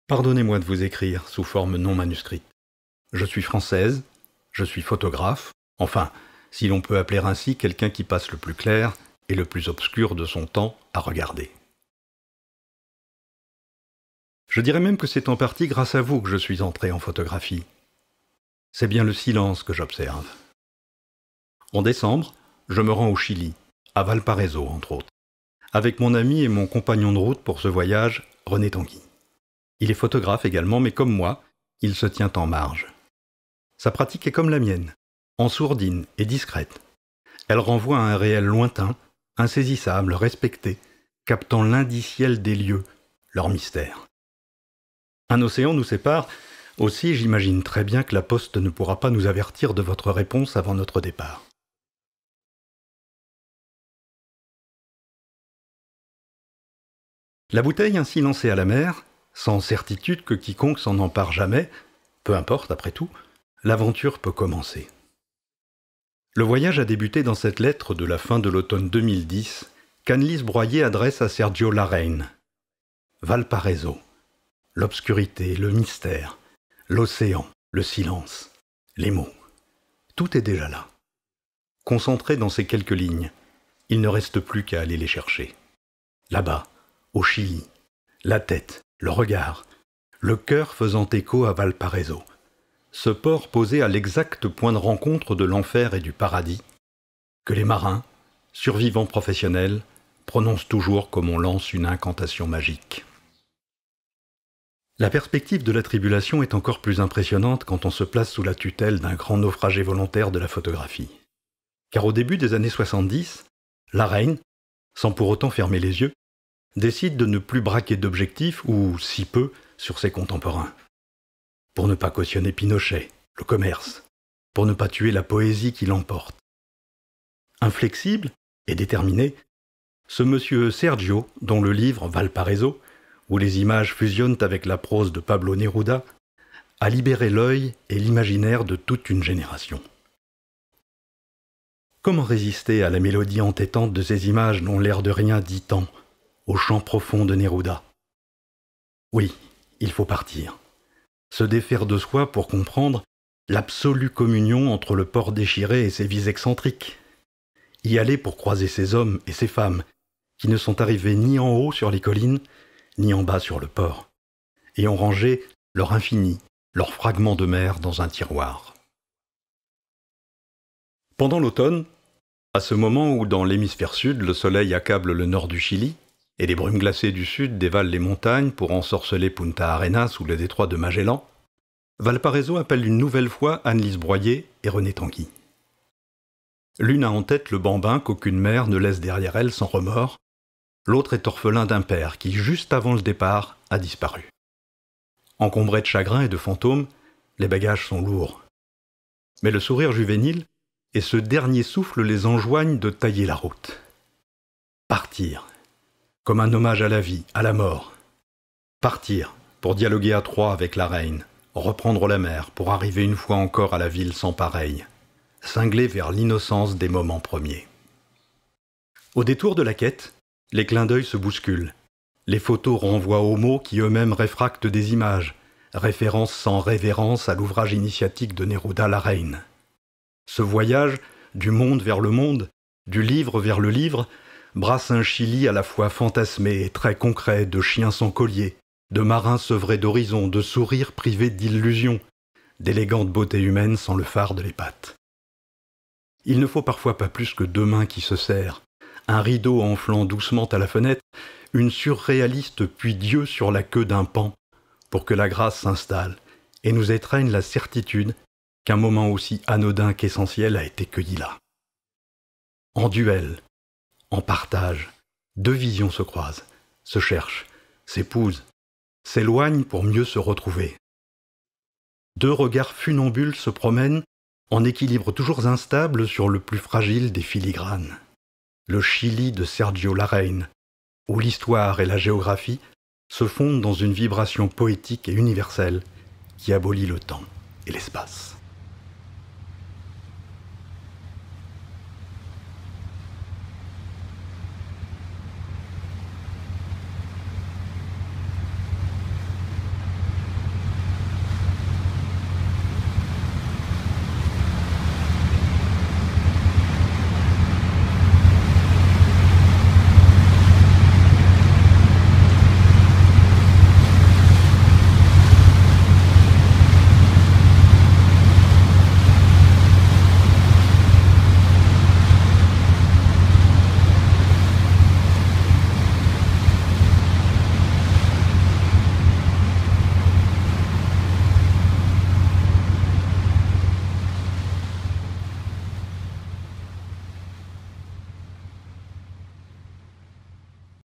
Pardonnez-moi de vous écrire sous forme non manuscrite. Je suis française, je suis photographe, enfin, si l'on peut appeler ainsi quelqu'un qui passe le plus clair et le plus obscur de son temps à regarder. Je dirais même que c'est en partie grâce à vous que je suis entré en photographie. C'est bien le silence que j'observe. En décembre, je me rends au Chili, à Valparaiso entre autres, avec mon ami et mon compagnon de route pour ce voyage, René Tanguy. Il est photographe également, mais comme moi, il se tient en marge. Sa pratique est comme la mienne, en sourdine et discrète. Elle renvoie à un réel lointain, insaisissable, respecté, captant l'indiciel des lieux, leur mystère. Un océan nous sépare, aussi j'imagine très bien que la poste ne pourra pas nous avertir de votre réponse avant notre départ. La bouteille ainsi lancée à la mer, sans certitude que quiconque s'en empare jamais, peu importe après tout, l'aventure peut commencer. Le voyage a débuté dans cette lettre de la fin de l'automne 2010 qu'Annelise Broyer adresse à Sergio Larraín. Valparaiso, l'obscurité, le mystère, l'océan, le silence, les mots. Tout est déjà là. Concentré dans ces quelques lignes, il ne reste plus qu'à aller les chercher. Là-bas, au Chili, la tête, le regard, le cœur faisant écho à Valparaiso, ce port posé à l'exact point de rencontre de l'enfer et du paradis, que les marins, survivants professionnels, prononcent toujours comme on lance une incantation magique. La perspective de la tribulation est encore plus impressionnante quand on se place sous la tutelle d'un grand naufragé volontaire de la photographie. Car au début des années 70, Larraín, sans pour autant fermer les yeux, décide de ne plus braquer d'objectifs, ou si peu, sur ses contemporains. Pour ne pas cautionner Pinochet, le commerce, pour ne pas tuer la poésie qui l'emporte. Inflexible et déterminé, ce monsieur Sergio, dont le livre Valparaiso, où les images fusionnent avec la prose de Pablo Neruda, a libéré l'œil et l'imaginaire de toute une génération. Comment résister à la mélodie entêtante de ces images dont l'air de rien dit tant, au chant profond de Neruda? Oui, il faut partir. Se défaire de soi pour comprendre l'absolue communion entre le port déchiré et ses vies excentriques. Y aller pour croiser ces hommes et ces femmes qui ne sont arrivés ni en haut sur les collines, ni en bas sur le port, et ont rangé leur infini, leurs fragments de mer dans un tiroir. Pendant l'automne, à ce moment où dans l'hémisphère sud le soleil accable le nord du Chili, et les brumes glacées du sud dévalent les montagnes pour ensorceler Punta Arenas ou le détroit de Magellan, Valparaiso appelle une nouvelle fois Annelise Broyer et René Tanguy. L'une a en tête le bambin qu'aucune mère ne laisse derrière elle sans remords, l'autre est orphelin d'un père qui, juste avant le départ, a disparu. Encombré de chagrin et de fantômes, les bagages sont lourds. Mais le sourire juvénile et ce dernier souffle les enjoignent de tailler la route. Partir, comme un hommage à la vie, à la mort. Partir, pour dialoguer à trois avec Larraín, reprendre la mer pour arriver une fois encore à la ville sans pareil, cingler vers l'innocence des moments premiers. Au détour de la quête, les clins d'œil se bousculent. Les photos renvoient aux mots qui eux-mêmes réfractent des images, référence sans révérence à l'ouvrage initiatique de Neruda Larraín. Ce voyage, du monde vers le monde, du livre vers le livre, brasse un Chili à la fois fantasmé et très concret de chiens sans collier, de marins sevrés d'horizon, de sourires privés d'illusions, d'élégante beauté humaine sans le fard de l'épate. Il ne faut parfois pas plus que deux mains qui se serrent, un rideau enflant doucement à la fenêtre, une surréaliste puis Dieu sur la queue d'un paon, pour que la grâce s'installe et nous étreigne la certitude qu'un moment aussi anodin qu'essentiel a été cueilli là. En duel, en partage, deux visions se croisent, se cherchent, s'épousent, s'éloignent pour mieux se retrouver. Deux regards funambules se promènent en équilibre toujours instable sur le plus fragile des filigranes. Le Chili de Sergio Larraín, où l'histoire et la géographie se fondent dans une vibration poétique et universelle qui abolit le temps et l'espace.